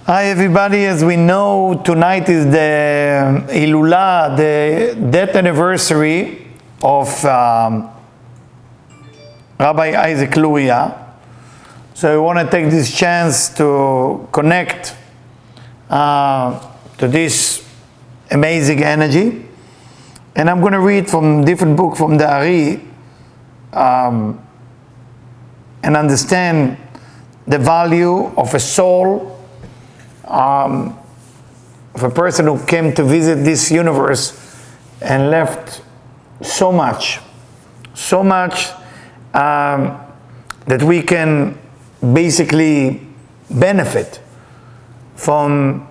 Hi everybody, as we know, tonight is the Hilula, the death anniversary of Rabbi Isaac Luria. So we want to take this chance to connect to this amazing energy. And I'm going to read from different book from the Ari and understand the value of a soul of a person who came to visit this universe and left so much that we can basically benefit from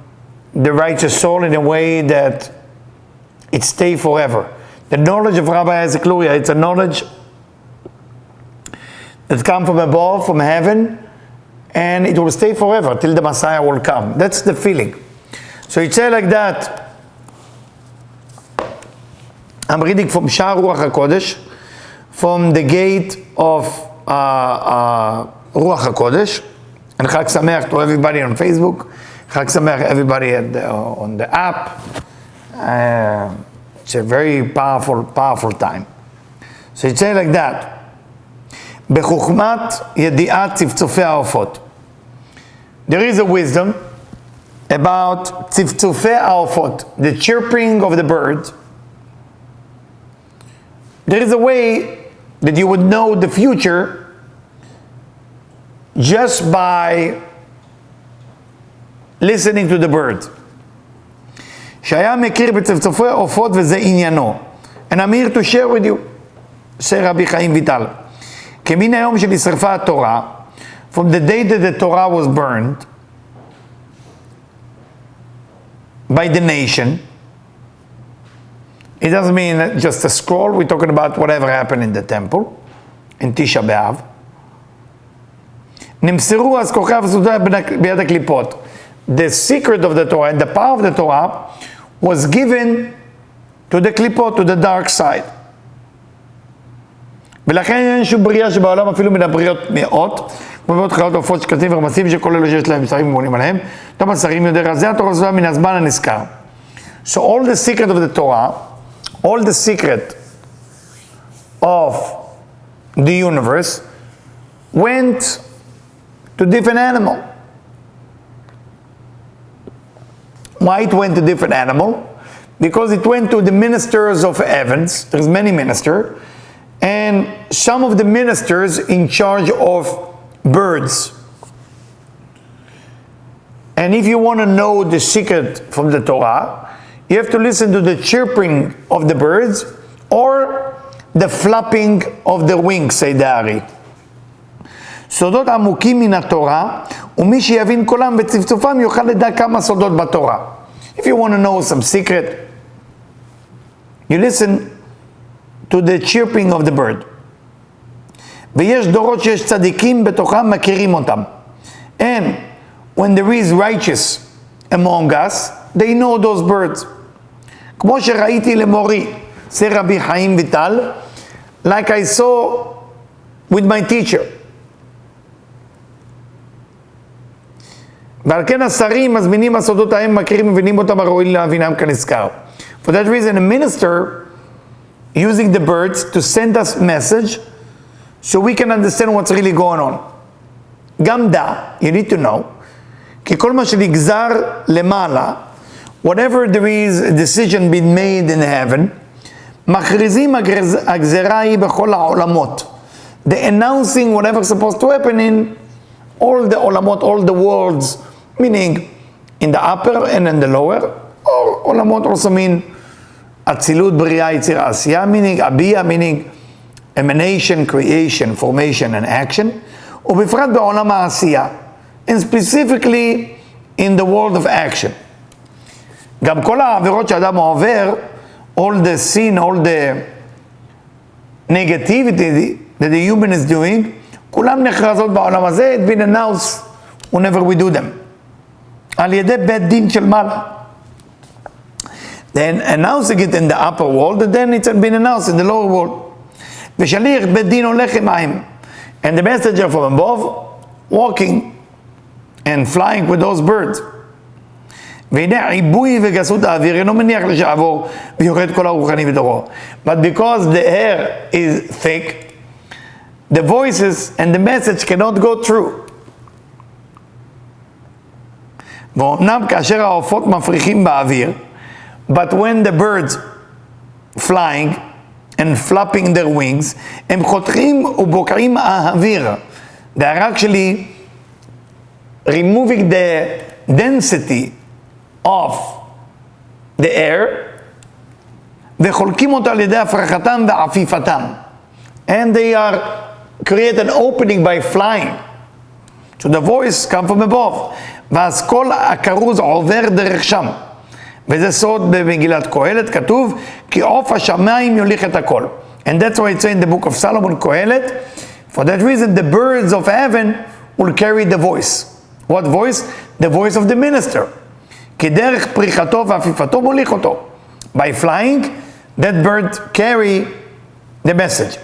the righteous soul in a way that it stays forever. The knowledge of Rabbi Isaac Luria, it's a knowledge that comes from above, from heaven, and it will stay forever till the Messiah will come. That's the feeling. So it says like that. I'm reading from Sha'ar Ruach HaKodesh, from the gate of Ruach HaKodesh. And Chag Sameach to everybody on Facebook. Chag Sameach everybody on the app. It's a very powerful time. So it says like that. בחוכמת ידיעת צפצופי העופות. There is a wisdom about צפצופי העופות, the chirping of the birds. There is a way that you would know the future just by listening to the birds. שהיה מכיר בצפצופי העופות וזה עניינו. And I'm here to share with you, say Rabbi Chaim Vital. כמן היום שנשרפה התורה, from the day that the Torah was burned by the nation, it doesn't mean just a scroll, we're talking about whatever happened in the temple, in Tisha B'Av. נמסרו אז כוכב סודר ביד הקליפות. The secret of the Torah and the power of the Torah was given to the klipot, to the dark side. ולכן אין שום בריאה שבעולם אפילו מן הבריאות מאות, כמו מאות חיות עופות שקטים ורמסים שכולל שיש להם שרים ומונים עליהם, אותם השרים יודע רזה התורה זו מן הזמן הנזכר. So all the secret of the Torah, all the secret of the universe went to different animal. Why it went to different animal? Because it went to the ministers of heavens. There's many ministers. And some of the ministers in charge of birds. And if you want to know the secret from the Torah, you have to listen to the chirping of the birds or the flapping of the wings, say the Ari. סודות עמוקים מן התורה, ומי שיבין קולם וצפצופם יוכל לדע כמה סודות בתורה. If you want to know some secret, you listen to the chirping of the bird. ויש דורות שיש צדיקים בתוכם מכירים אותם. And when there is righteous among us, they know those birds. כמו שראיתי למורי, זה רבי חיים ויטל, like I saw with my teacher. ועל כן השרים מזמינים הסודות ההם מכירים מבינים אותם הראוי להבינם כנזכר. For that reason, a minister using the birds to send us message so we can understand what's really going on. גם דע, you need to know, כי כל מה שנגזר למעלה, whatever there is a decision being made in heaven, מכריזים הגזרה היא בכל העולמות. They're announcing whatever's supposed to happen in all the עולמות, all the worlds, meaning in the upper and in the lower, or עולמות also mean אצילות, בריאה, יצירה, עשייה, meaning אביה, meaning emanation, creation, formation and action, ובפרט בעולם העשייה, and specifically in the world of action. גם כל העבירות שאדם עובר, all the sin, all the negativity that the human is doing, כולם נחרזות בעולם הזה, it's been announced whenever we do them. על ידי בית דין של מעלה. Then announcing it in the upper world, and then it's been announced in the lower world. ושליח בית דין הולך עמהם. And the messenger from above walking and flying with those birds. והנה עיבוי וגסות האוויר אינו מניח לשעבור ויורד כל הרוחני בתוכו. But because the air is thick, the voices and the message cannot go through. ואומנם כאשר העופות מפריחים באוויר, but when the birds flying and flapping their wings, הם חותכים ובוקעים האוויר. They are actually removing the density of the air, וחולקים אותו על ידי הפרחתם ועפיפתם. And they are create an opening by flying. So the voice come from above. ואז כל הכרוז עובר דרך שם. וזה סוד במגילת קהלת, כתוב, כי עוף השמיים יוליך את הכל. And that's why it's in the book of Solomon, קהלת. For that reason, the birds of heaven will carry the voice. What voice? The voice of the minister. כי דרך פריחתו ועפיפתו מוליך אותו. By flying, that bird carry the message.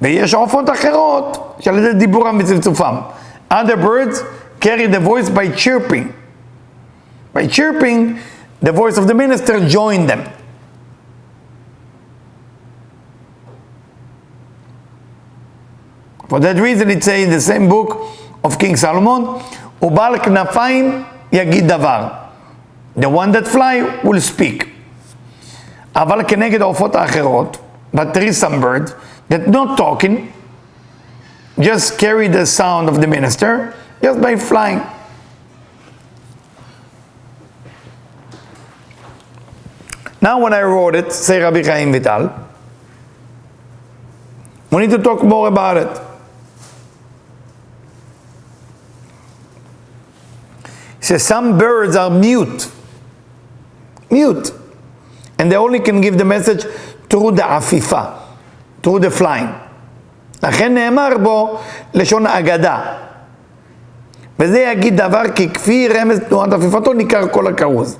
ויש עופות אחרות שעל ידי דיבורם וצפצופם. Other birds carry the voice by chirping. By chirping, the voice of the minister join them. For that reason, it says in the same book of King Solomon, ובעל כנפיים יגיד דבר. The one that fly will speak. אבל כנגד העופות האחרות, but there is some birds that not talking, just carry the sound of the minister, just by flying. Now when I wrote it, say Rabbi Chaim Vital, we need to talk more about it. He says some birds are mute, and they only can give the message through the afifa, through the flying. לכן נאמר בו לשון אגדה. וזה יגיד דבר כי כפי רמז תנועת עפיפתו ניכר כל הכרוז.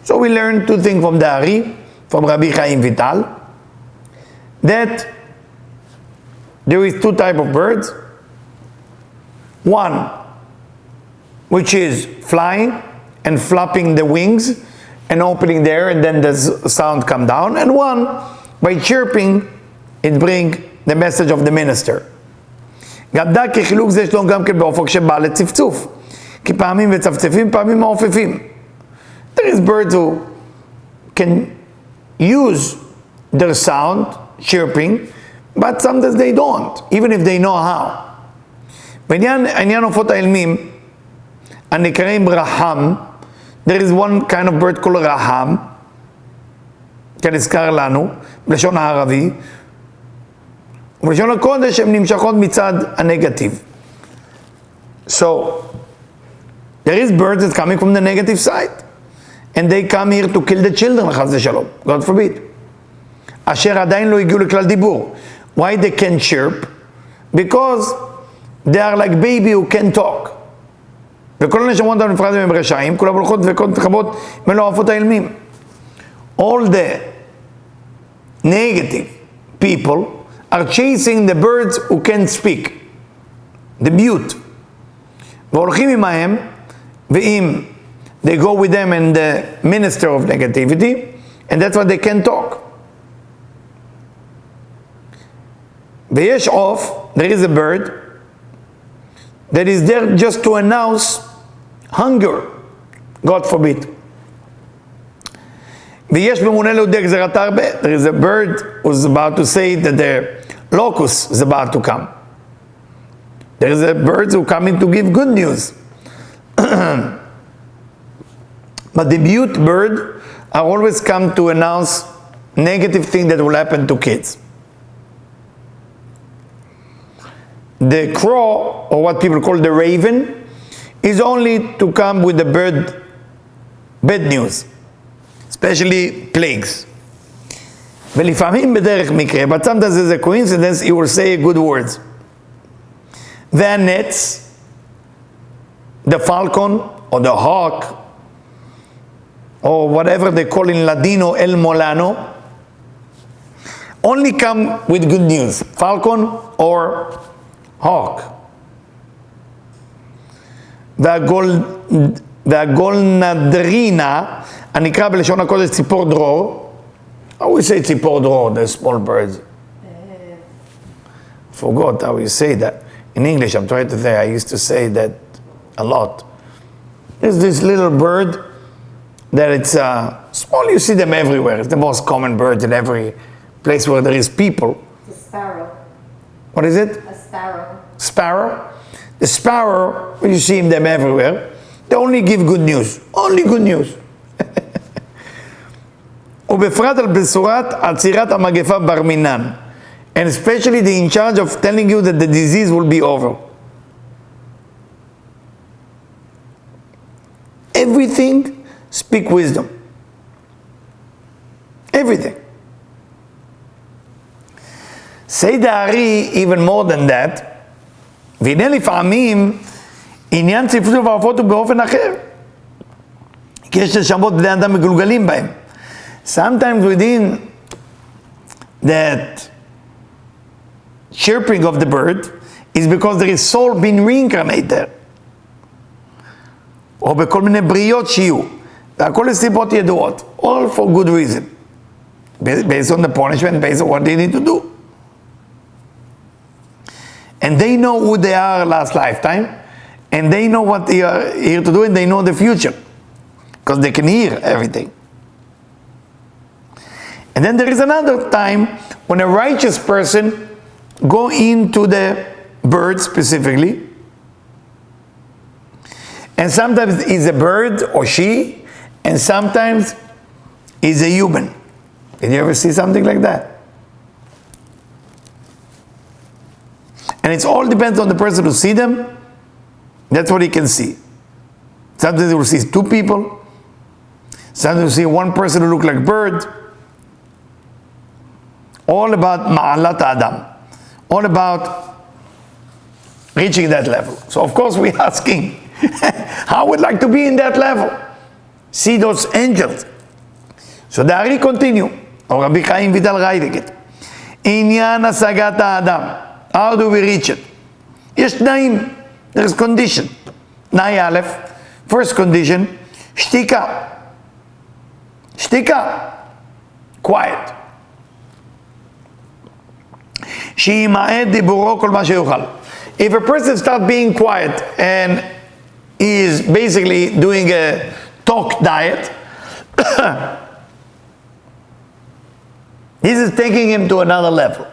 So we learn two things from the Ari, from Rabbi Chaim Vital, that there is two types of birds. One, which is flying and flapping the wings and opening there, and then the sound come down. And one, by chirping, it bring the message of the minister. גם דע כי חילוק זה שלום גם כן באופק שבא לצפצוף. כי פעמים וצפצפים, פעמים מעופפים. There is birds who can use their sound, chirping, but sometimes they don't, even if they know how. בעניין עופות האילמים, הנקראים רחם, there is one kind of bird called רחם, כנזכר לנו, בלשון הערבי, ובלשון הקודש הם נמשכות מצד הנגטיב. So, there is birds that's coming from the negative side. And they come here to kill the children, חס ושלום, God forbid. אשר עדיין לא הגיעו לכלל דיבור. Why they can chirp? Because they are like baby who can talk. וכל הנשמות הנפרדים הם רשעים, כולם הולכות וכל מתחבות מלא עופות האילמים. All the negative people are chasing the birds who can speak, the mute. והולכים עמהם, ואם they go with them and the minister of negativity, and that's why they can talk. ויש עוף, there is a bird, that is there just to announce hunger, God forbid. ויש ממונה להודיע גזירת הרבה, there is a bird who's about to say that the locust is about to come. There is a bird who coming to give good news. But the mute bird are always come to announce negative thing that will happen to kids. The crow, or what people call the raven, is only to come with the bird bad news, especially plagues. ולפעמים בדרך מקרה, but sometimes there's a coincidence, he will say good words. והנץ, the falcon or the hawk, or whatever they call in Ladino el molano, only come with good news. Falcon or hawk. והגולנדרינה, הנקרא בלשון הקודש ציפור דרור. How we say ציפור דרור, the small birds? Forgot how you say that. In English, I'm trying to say, I used to say that a lot. There's this little bird that it's small, you see them everywhere. It's the most common bird in every place where there is people. It's a sparrow. What is it? A sparrow. Sparrow. The sparrow, you see them everywhere. They only give good news. Only good news. ובפרט על בשורת עצירת המגפה בר מינן. And especially the in charge of telling you that the disease will be over. Everything, speak wisdom. Everything. Say the Ari even more than that. והנה לפעמים עניין צפצוף העופות הוא באופן אחר. כי יש נשמות בני אדם מגולגלים בהם. Sometimes within that chirping of the bird is because there is soul being reincarnated there. או בכל מיני בריות שיהיו. והכל לסיבות ידועות. All for good reason. Based on the punishment, based on what they need to do. And they know who they are last lifetime. And they know what they are here to do, and they know the future. Because they can hear everything. And then there is another time when a righteous person go into the bird specifically. And sometimes he's a bird or she, and sometimes he's a human. Did you ever see something like that? And it all depends on the person who see them. That's what he can see. Sometimes he will see two people. Sometimes he will see one person who looks like a bird. All about ma'alat Adam. All about reaching that level. So of course we're asking, how would like to be in that level? See those angels. So the Ari continue. Or Rabbi Chaim Vital writing it. Inyan asagat Adam. How do we reach it? Yes, tnaim. There is condition. Tnai Aleph. First condition, shtika. Shtika. Quiet. Shi'ima'ed diburo kol ma sheyuchal. If a person starts being quiet and he is basically doing a talk diet, this is taking him to another level.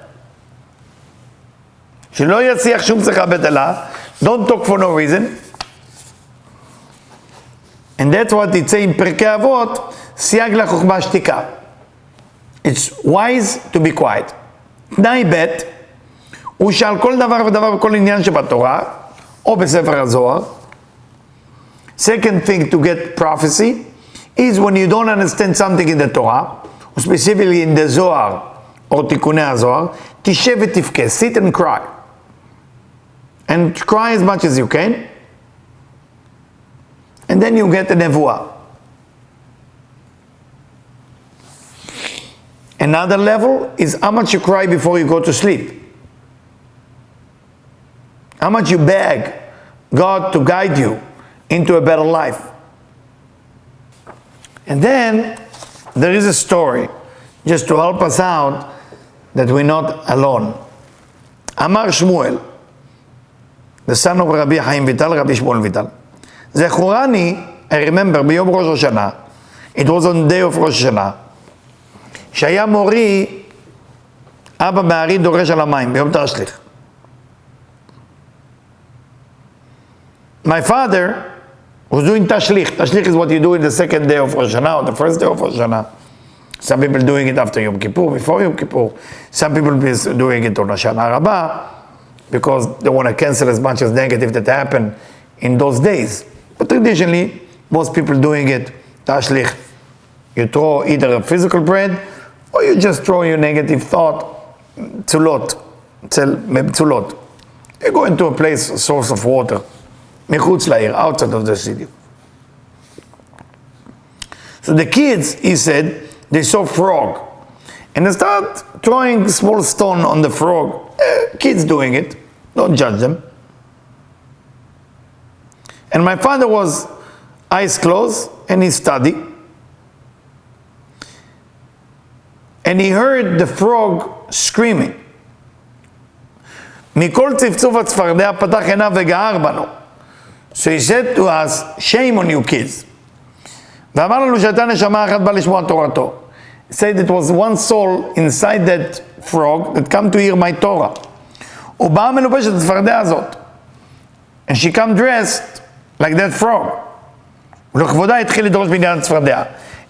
שלא יצליח שום שיחה בטלה, don't talk for no reason. And that's what it says in פרקי אבות, סייג לחוכמה שתיקה. It's wise to be quiet. תנאי ב' הוא שעל כל דבר ודבר וכל עניין שבתורה, או בספר הזוהר. Second thing to get prophecy is when you don't understand something in the Torah, or specifically in the Zohar, or תיקוני הזוהר, תשב ותבכה, sit and cry. And cry as much as you can. And then you get a nevuah. Another level is how much you cry before you go to sleep. How much you beg God to guide you into a better life. And then there is a story, just to help us out, that we're not alone. Amar Shmuel, the son of Rabbi Chaim Vital, Rabbi Shmuel Vital. Zechurani, I remember, ביום ראש השנה, it was on the day of ראש השנה, שהיה מורי, אבא מהרי דורש על המים, ביום תשליך. My father was doing tashlich. Tashlich is what you do in the second day of Rosh Hashanah, or the first day of Rosh Hashanah. Some people doing it after Yom Kippur, before Yom Kippur. Some people doing it on Hoshana Rabbah, because they want to cancel as much as negative that happened in those days. But traditionally, most people doing it, tashlich. You throw either a physical bread, or you just throw your negative thought, tzulot. You go into a place, a source of water, מחוץ לעיר, outside of the city. So the kids, he said, they saw frog. And they start throwing small stone on the frog. Kids doing it. Don't judge them. And my father was eyes closed and he studied. And he heard the frog screaming. מכל צפצוף הצפרדע פתח עיניו וגער בנו. So he said to us, shame on you kids. ואמר לנו שהייתה נשמה אחת באה לשמוע תורתו. He said it was one soul inside that frog that come to hear my Torah. ובאה מלובשת הצפרדע הזאת. And she come dressed like that frog. ולכבודה התחיל לדרוש בעניין הצפרדע.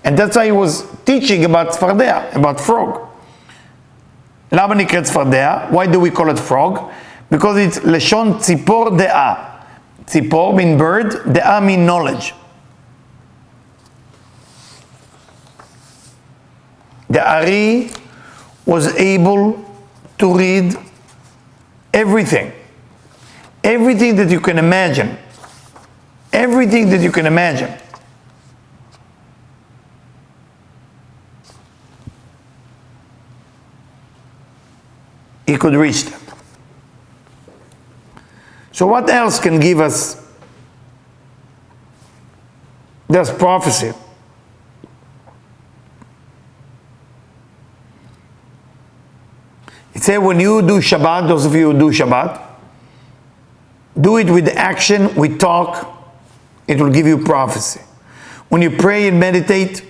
And that's why he was teaching about צפרדע, about frog. למה נקראת צפרדע? Why do we call it frog? Because it's לשון ציפור דעה. ציפור mean bird, דעה mean knowledge. The Ari was able to read everything. Everything that you can imagine. Everything that you can imagine. He could reach them. So what else can give us this prophecy? It says when you do Shabbat, those of you who do Shabbat, do it with action, with talk, it will give you prophecy. When you pray and meditate,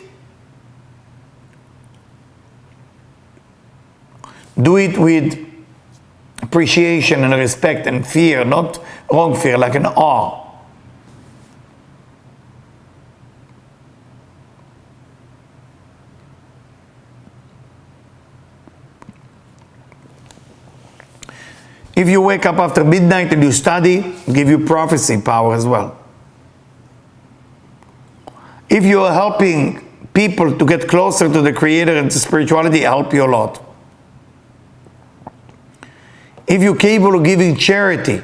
do it with appreciation and respect and fear, not wrong fear, like an awe. If you wake up after midnight and you study, give you prophecy power as well. If you are helping people to get closer to the Creator and to spirituality, help you a lot. If you're capable of giving charity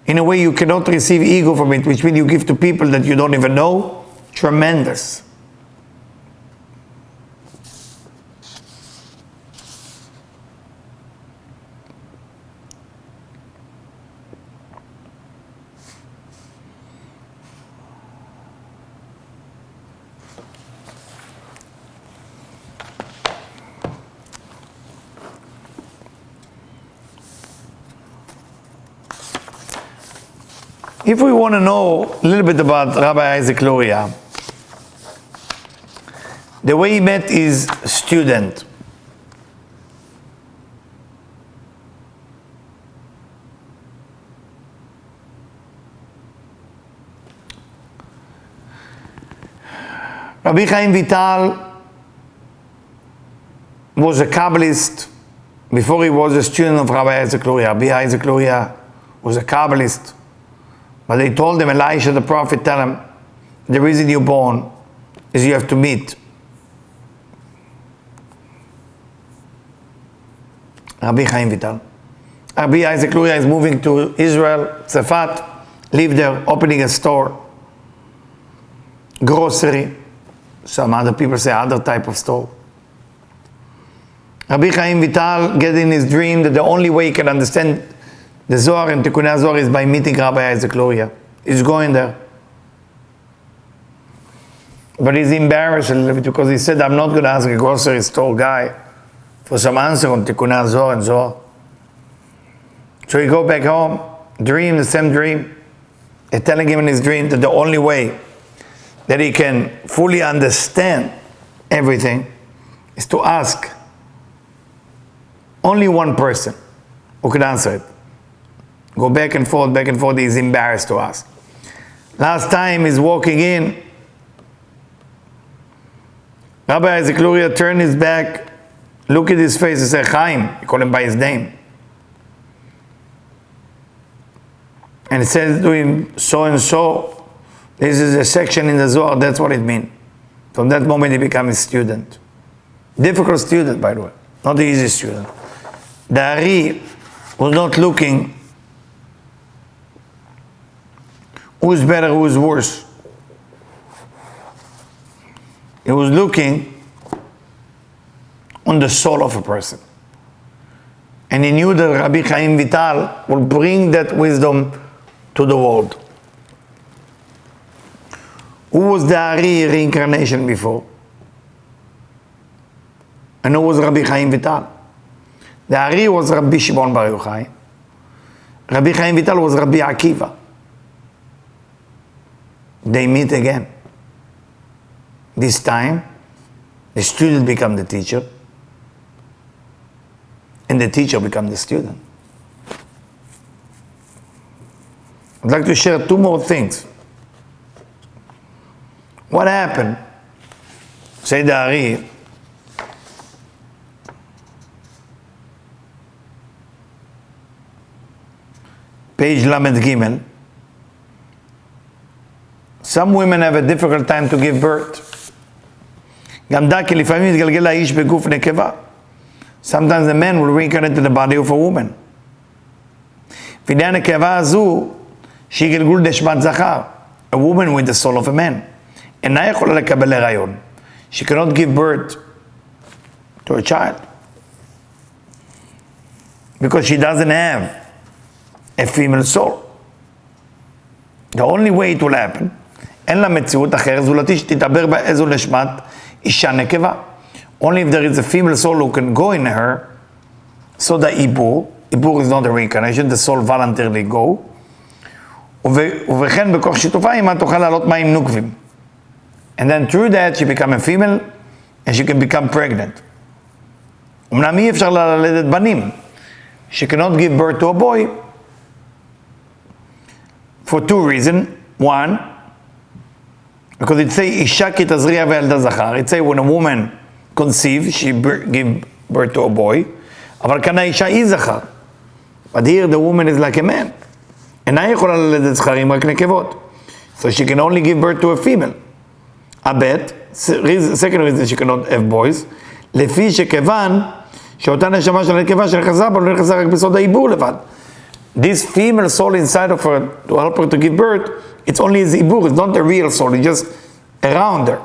in a way you cannot receive ego from it, which means you give to people that you don't even know, tremendous. If we want to know a little bit about Rabbi Isaac Luria, the way he met his student, Rabbi Chaim Vital was a Kabbalist before he was a student of Rabbi Isaac Luria. Rabbi Isaac Luria was a Kabbalist. But they told him, Elisha the prophet, tell him, the reason you're born is you have to meet Rabbi Chaim Vital. Rabbi Isaac Luria is moving to Israel, Tzafat, live there, opening a store, grocery, some other people say other type of store. Rabbi Chaim Vital get in his dream that the only way he can understand the Zohar and Tikkunei Zohar is by meeting Rabbi Isaac Luria. He's going there. But he's embarrassed a little bit because he said, I'm not going to ask a grocery store guy for some answer on Tikkunei Zohar and Zohar. So he go back home, dream the same dream. They're telling him in his dream that the only way that he can fully understand everything is to ask only one person who can answer it. Go back and forth, he's embarrassed to ask. Last time he's walking in, Rabbi Isaac Luria turned his back, look at his face and said, Chaim, he called him by his name. And it says to him, so and so, this is a section in the Zohar, that's what it means. From that moment he became a student. Difficult student, by the way, not the easy student. The Ari was not looking who's better, who's worse. He was looking on the soul of a person. And he knew that Rabbi Chaim Vital will bring that wisdom to the world. Who was the Ari reincarnation before? And who was Rabbi Chaim Vital? The Ari was Rabbi Shimon Bar Yochai. Rabbi Chaim Vital was Rabbi Akiva. They meet again. This time, the student becomes the teacher, and the teacher becomes the student. I'd like to share two more things. What happened? Say the Ari, page Lamed Gimel. Some women have a difficult time to give birth. גם דע כי לפעמים מתגלגל האיש בגוף נקבה. Sometimes a man will reincarnate into the body of a woman. וידי הנקבה הזו, שהיא גלגול נשמת זכר. A woman with the soul of a man. אינה יכולה לקבל הריון. She cannot give birth to a child. Because she doesn't have a female soul. The only way it will happen, אין לה מציאות אחרת, זולתי שתתעבר בה איזו נשמת אישה נקבה. Only if there is a female soul who can go in her, so the Ibur is not a reincarnation, the soul voluntarily go, ובכן בכוח שיתופה עמה תוכל לעלות מים נוקבים. And then through that she become a female, and she can become pregnant. אמנם אי אפשר ללדת בנים. She cannot give birth to a boy, for two reasons. One, because it says, אישה כי תזריע וילדה זכר. It says when a woman conceives, she give birth to a boy. אבל כאן האישה היא זכר. But here the woman is like a man. אינה יכולה ללדת זכרים, רק נקבות. So she can only give birth to a female. הבט, second reason she cannot have boys, לפי שכיוון שאותה נשמה של הנקבה שנכנסה בה, לא נכנסה רק בסוד העיבור לבד. This female soul inside of her, to help her to give birth, it's only his ibur, it's not the real soul, it's just around her.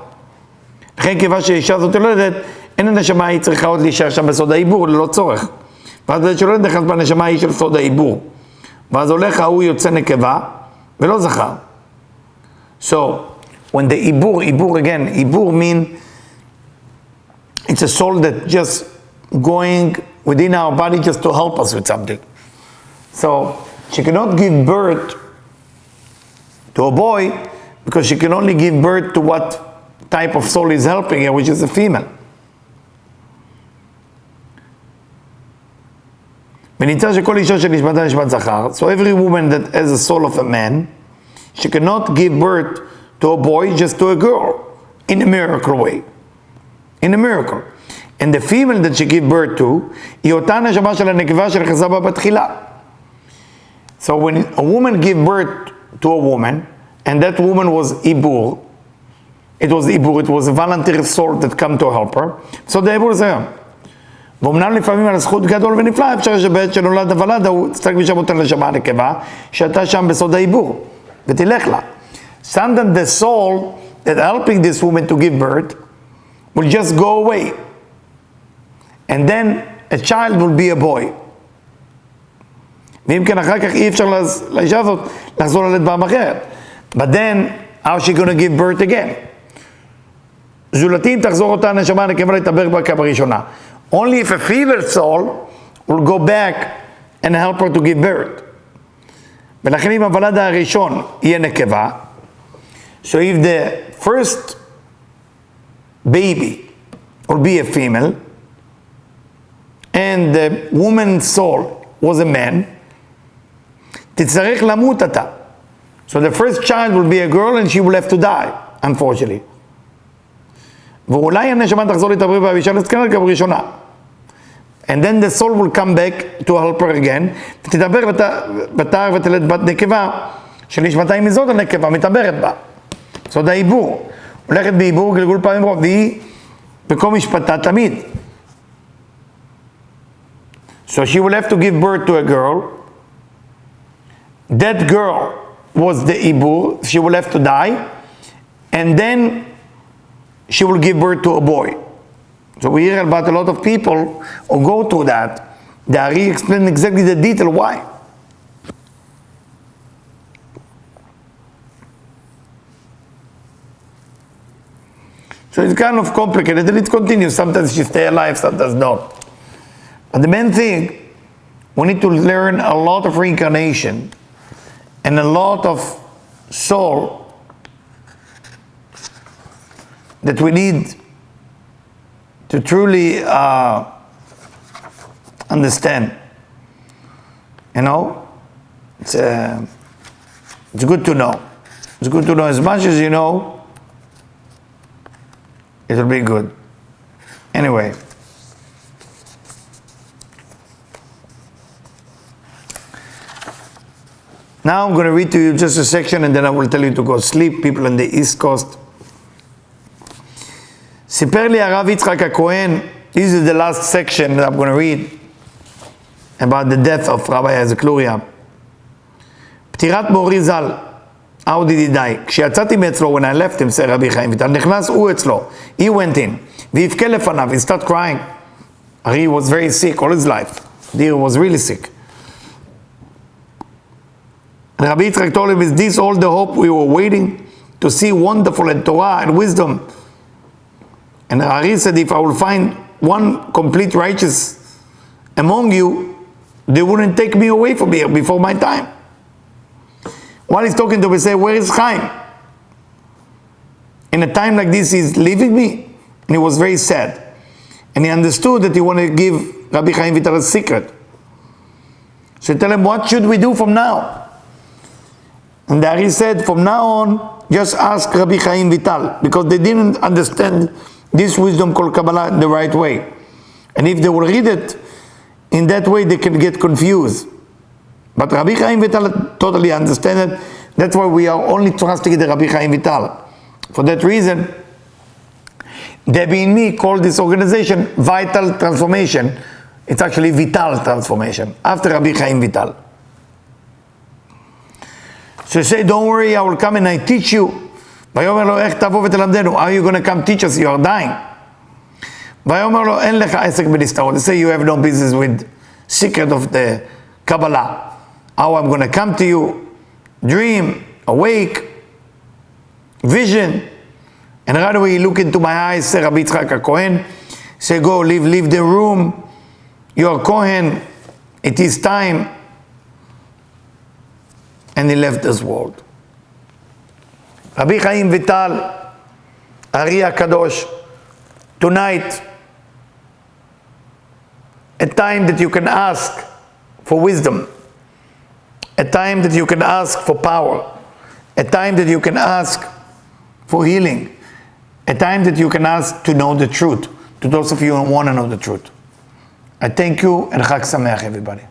לכן כיוון שהאישה הזאת יולדת, אין הנשמה היא צריכה עוד להישאר שם בסוד העיבור, ללא צורך. ואז בעת שלא נכנס בנשמה היא של סוד העיבור. ואז הולך ההוא יוצא נקבה, ולא זכר. So, when the ibur again, ibur mean, it's a soul that just going within our body just to help us with something. So, she cannot give birth to a boy because she can only give birth to what type of soul is helping her, which is a female. ונמצא שכל אישה שנשמתה נשמת זכר, so every woman that has a soul of a man, she cannot give birth to a boy, just to a girl, in a miracle way. In a miracle. And the female that she give birth to, היא אותה נשמה של הנקבה שנכנסה בה בתחילה. So when a woman give birth to a woman, and that woman was ibur, it was a voluntary soul that come to help her, so the ibur is her. ואומנם לפעמים על הזכות גדול ונפלא, אפשר שבעת שנולד הוולד, הוא צריך משם אותה לשמה הנקבה, שאתה שם בסוד העיבור, ותלך לה. Sometimes the soul that helping this woman to give birth will just go away. And then a child will be a boy. ואם כן אחר כך אי אפשר לאישה הזאת לחזור ללדת פעם אחרת. But then, how is she going to give birth again? זולתי אם תחזור אותה הנשמה הנקבה להתעבר בה כבראשונה. Only if a female soul will go back and help her to give birth. ולכן אם הוולד הראשון יהיה נקבה, so if the first baby will be a female, and the woman's soul was a man, תצטרך למות אתה. So the first child will be a girl and she will have to die, unfortunately. ואולי הנשמה תחזור להתעבר והאישה נזכרת כבראשונה. And then the soul will come back to help her again, ותדבר בתר ותלד בת נקבה, שנשמתה היא מזאת הנקבה, מתעברת בה. So the עיבור. הולכת בעיבור גלגול פעמים רוב, והיא בכל משפטה תמיד. So she will have to give birth to a girl. That girl was the ibur, she will have to die, and then she will give birth to a boy. So we hear about a lot of people who go through that. The Ari explained exactly the detail why. So it's kind of complicated, and it continues. Sometimes you stay alive, sometimes not. But the main thing, we need to learn a lot of reincarnation and a lot of soul that we need to truly understand. You know, it's good to know. It's good to know. As much as you know, it'll be good. Anyway. Now I'm going to read to you just a section and then I will tell you to go sleep, people on the East Coast. סיפר לי הרב יצחק הכהן, this is the last section that I'm going to read about the death of Rabbi Isaac Luria. פטירת מורי ז"ל, how did he die? כשיצאתי מאצלו, when I left him, say רבי חיים ויטל, נכנס הוא אצלו, he went in, ויבכה לפניו, he started crying. He was very sick all his life. He was really sick. Rabbi Yitzchak told him, is this all the hope we were waiting to see wonderful and Torah and wisdom? And Ari said, if I will find one complete righteous among you, they wouldn't take me away from here before my time. While he's talking to me, say, where is Chaim? In a time like this, he's leaving me. And he was very sad. And he understood that he wanted to give Rabbi Chaim Vital a secret. So he told him, what should we do from now? And the Ari said, from now on, just ask Rabbi Chaim Vital, because they didn't understand this wisdom called Kabbalah the right way. And if they will read it in that way, they can get confused. But Rabbi Chaim Vital totally understand it. That's why we are only trusting the Rabbi Chaim Vital. For that reason, Debbie and me call this organization Vital Transformation. It's actually Vital Transformation, after Rabbi Chaim Vital. So say, don't worry, I will come and I teach you. ויאמר לו, איך תבוא ותלמדנו? How are you going to come teach us? You are dying. ויאמר לו, אין לך עסק בנסתרות. They say, you have no business with secret of the Kabbalah. How I'm going to come to you, dream, awake, vision. And right away he look into my eyes, say Rabbi Yitzchak HaKohen, say, go, leave the room. You are Kohen. It is time. And he left this world. Rabbi Chaim Vital, Ari HaKadosh, tonight, a time that you can ask for wisdom, a time that you can ask for power, a time that you can ask for healing, a time that you can ask to know the truth, to those of you who want to know the truth. I thank you and Chag Sameach, everybody.